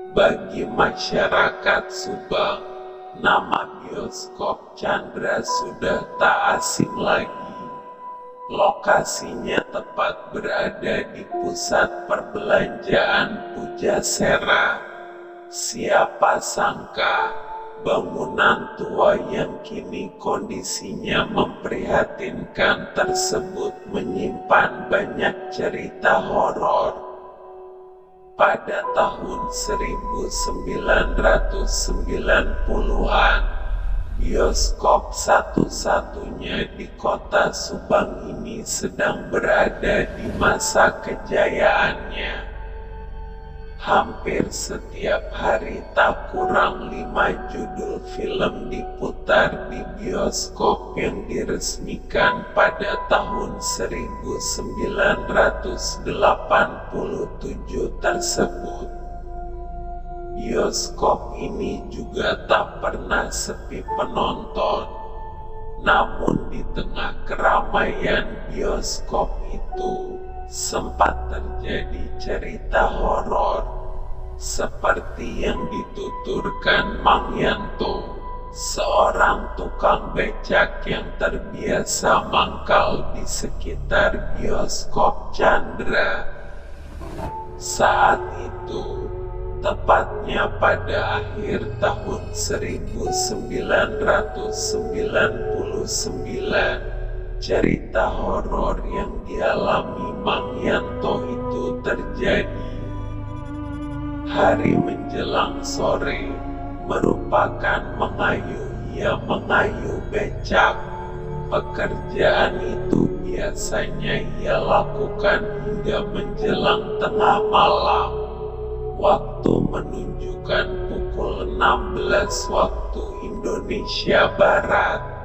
Bagi masyarakat Subang, nama bioskop Chandra sudah tak asing lagi. Lokasinya tepat berada di pusat perbelanjaan Pujasera. Siapa sangka, bangunan tua yang kini kondisinya memprihatinkan tersebut menyimpan banyak cerita horor. Pada tahun 1990-an, bioskop satu-satunya di kota Subang ini sedang berada di masa kejayaannya. Hampir setiap hari tak kurang 5 judul film diputar di bioskop yang diresmikan pada tahun 1987 tersebut. Bioskop ini juga tak pernah sepi penonton. Namun di tengah keramaian bioskop itu, sempat terjadi cerita horor, seperti yang dituturkan Mang Yanto, seorang tukang becak yang terbiasa mangkal di sekitar bioskop Chandra. Saat itu, tepatnya pada akhir tahun 1999, cerita horor yang dialami Mang Yanto itu terjadi. Hari menjelang sore, merupakan mengayuh becak. Pekerjaan itu biasanya ia lakukan hingga menjelang tengah malam. Waktu menunjukkan pukul 16 waktu Indonesia Barat.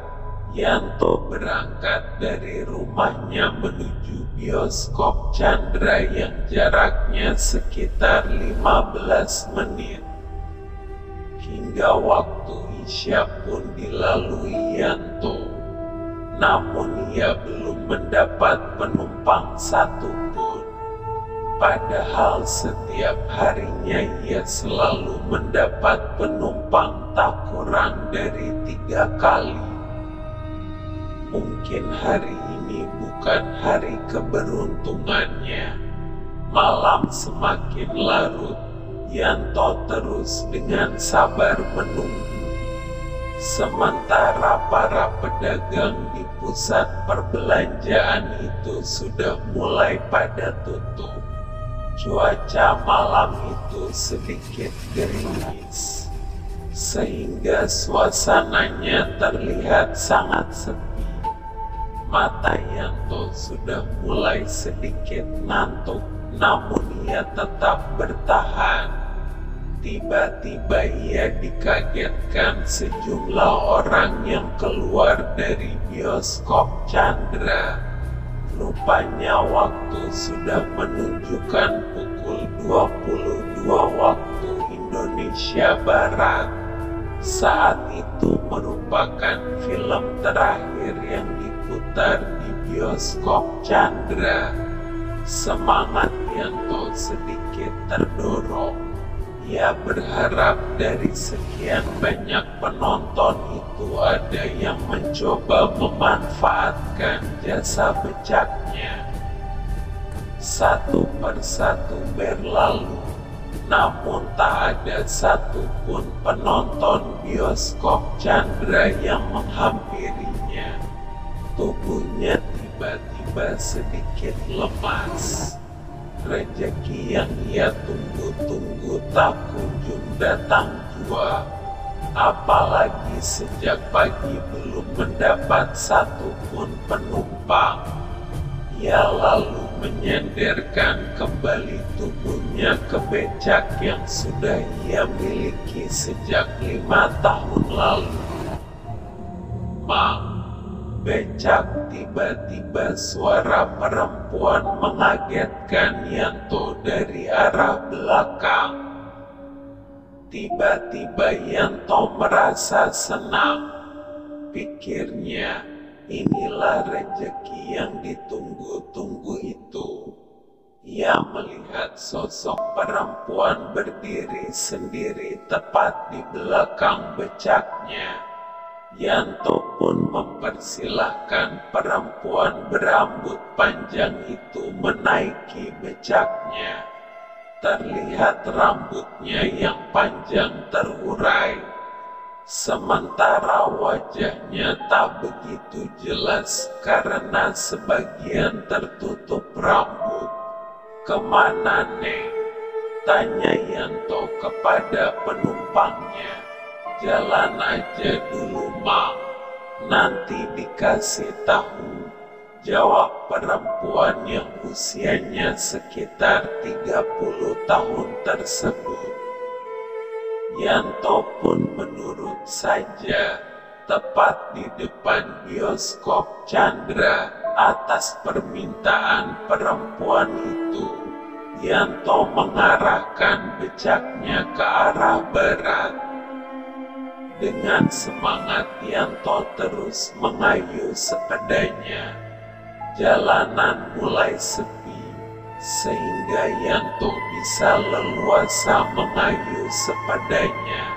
Yanto berangkat dari rumahnya menuju bioskop Chandra yang jaraknya sekitar 15 menit. Hingga waktu Isya pun dilalui Yanto, namun ia belum mendapat penumpang satupun. Padahal setiap harinya ia selalu mendapat penumpang tak kurang dari 3 kali. Mungkin hari ini bukan hari keberuntungannya. Malam semakin larut, Yanto terus dengan sabar menunggu. Sementara para pedagang di pusat perbelanjaan itu sudah mulai pada tutup. Cuaca malam itu sedikit gerimis, sehingga suasananya terlihat sangat sepi. Mata Yanto sudah mulai sedikit ngantuk, namun ia tetap bertahan. Tiba-tiba ia dikagetkan sejumlah orang yang keluar dari bioskop Chandra. Rupanya waktu sudah menunjukkan pukul 22 waktu Indonesia Barat. Saat itu merupakan film terakhir yang diputar di bioskop Chandra. Semangat Yanto sedikit terdorong. Ia berharap dari sekian banyak penonton itu ada yang mencoba memanfaatkan jasa becaknya. Satu persatu berlalu, namun tak ada satupun penonton bioskop Chandra yang menghampirinya. Tubuhnya tiba-tiba sedikit lemas. Rezeki yang ia tunggu-tunggu tak kunjung datang jua. Apalagi sejak pagi belum mendapat satupun penumpang. Ia lalu menyenderkan kembali tubuhnya ke becak yang sudah ia miliki sejak 5 tahun lalu. Mang, becak, tiba-tiba suara perempuan mengagetkan Yanto dari arah belakang. Tiba-tiba Yanto merasa senang. Pikirnya, inilah rezeki yang ditunggu-tunggu itu. Ia melihat sosok perempuan berdiri sendiri tepat di belakang becaknya. Yanto pun mempersilahkan perempuan berambut panjang itu menaiki becaknya. Terlihat rambutnya yang panjang terurai, sementara wajahnya tak begitu jelas karena sebagian tertutup rambut. "Kemana, Neng?" tanya Yanto kepada penumpangnya. "Jalan aja dulu, Mang, nanti dikasih tahu," jawab perempuan yang usianya sekitar 30 tahun tersebut. Yanto pun menurut saja. Tepat di depan bioskop Chandra, atas permintaan perempuan itu, Yanto mengarahkan becaknya ke arah barat. Dengan semangat Yanto terus mengayuh sepedanya. Jalanan mulai sepi, sehingga Yanto bisa leluasa mengayuh sepedanya.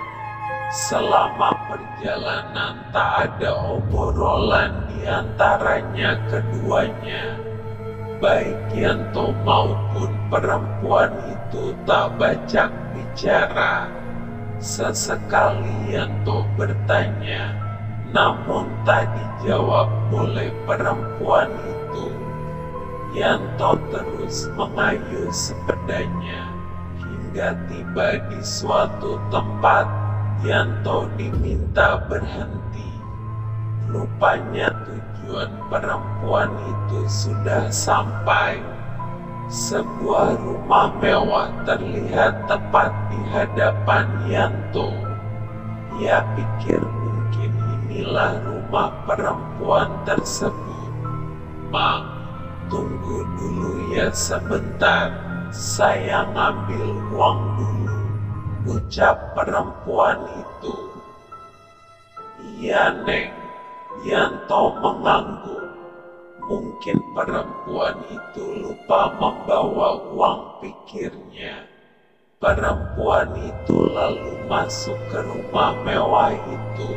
Selama perjalanan tak ada obrolan di antaranya keduanya. Baik Yanto maupun perempuan itu tak banyak bicara. Sesekali Yanto bertanya, namun tak dijawab oleh perempuan itu. Yanto terus mengayuh sepedanya hingga tiba di suatu tempat. Yanto diminta berhenti. Rupanya tujuan perempuan itu sudah sampai. Sebuah rumah mewah terlihat tepat di hadapan Yanto. Ia pikir mungkin inilah rumah perempuan tersebut. "Mang, tunggu dulu ya sebentar, saya ngambil uang dulu," ucap perempuan itu. "Iya, Neng," Yanto mengangguk. Mungkin perempuan itu lupa membawa uang, pikirnya. Perempuan itu lalu masuk ke rumah mewah itu.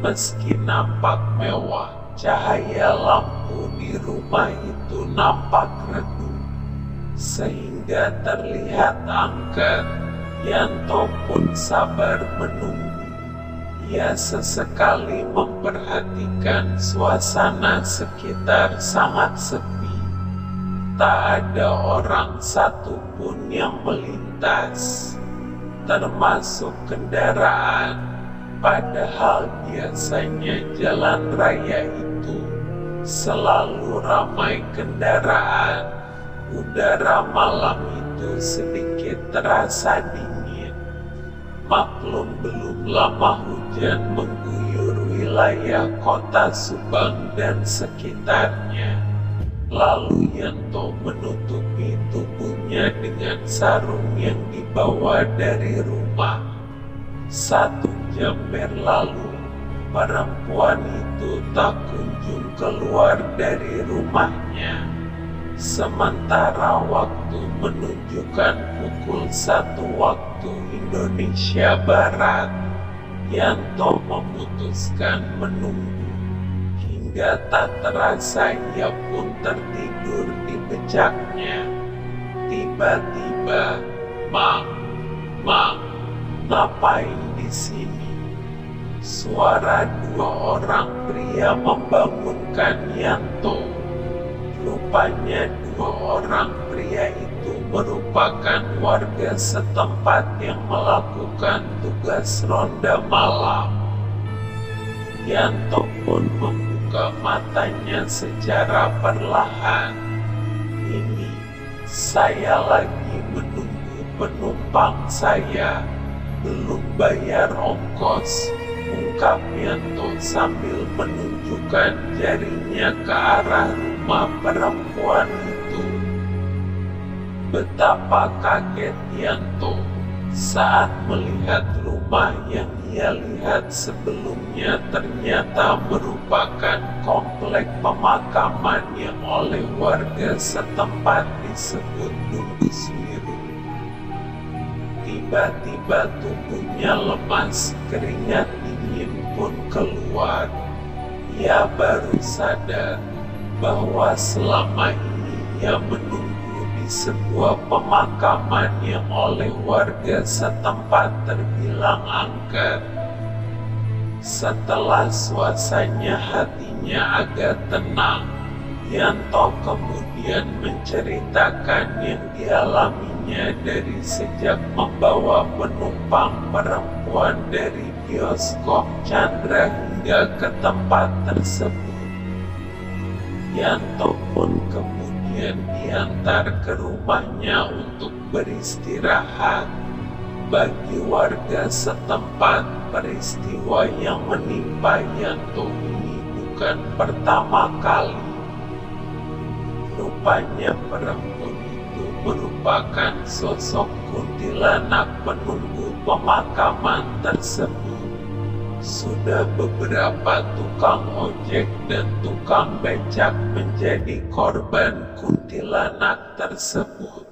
Meski nampak mewah, cahaya lampu di rumah itu nampak redup, sehingga terlihat angker. Yanto pun sabar menunggu. Ia sesekali memperhatikan suasana sekitar sangat sepi. Tak ada orang satupun yang melintas, termasuk kendaraan. Padahal biasanya jalan raya itu selalu ramai kendaraan. Udara malam itu sedikit terasa dingin. Maklum belum lama hujan mengguyur wilayah kota Subang dan sekitarnya. Lalu Yanto menutupi tubuhnya dengan sarung yang dibawa dari rumah. 1 jam berlalu, perempuan itu tak kunjung keluar dari rumahnya. Sementara waktu menunjukkan pukul 1 waktu Indonesia Barat. Yanto memutuskan menunggu. Hingga tak terasa ia pun tertidur di becaknya. Tiba-tiba, Mang, ngapain di sini?" Suara 2 orang pria membangunkan Yanto. Rupanya 2 orang pria itu merupakan warga setempat yang melakukan tugas ronda malam. Yanto pun membuka matanya secara perlahan. "Ini, saya lagi menunggu penumpang saya, belum bayar ongkos," ungkap Yanto sambil menunjukkan jarinya ke arah rumah perempuan itu. Betapa kaget Yanto. Saat melihat rumah yang ia lihat sebelumnya ternyata merupakan komplek pemakaman yang oleh warga setempat disebut Dunggus Biru. Tiba-tiba tubuhnya lemas, keringat dingin pun keluar. Ia baru sadar bahwa selama ini ia menunggu di sebuah pemakaman yang oleh warga setempat terbilang angker. Setelah suasana hatinya agak tenang, Yanto kemudian menceritakan yang dialaminya dari sejak membawa penumpang perempuan dari bioskop Chandra hingga ke tempat tersebut. Yanto pun kemudian diantar ke rumahnya untuk beristirahat. Bagi warga setempat, peristiwa yang menimpa Yanto ini bukan pertama kali. Rupanya perempuan itu merupakan sosok kuntilanak penunggu pemakaman tersebut. Sudah beberapa tukang ojek dan tukang becak menjadi korban kuntilanak tersebut.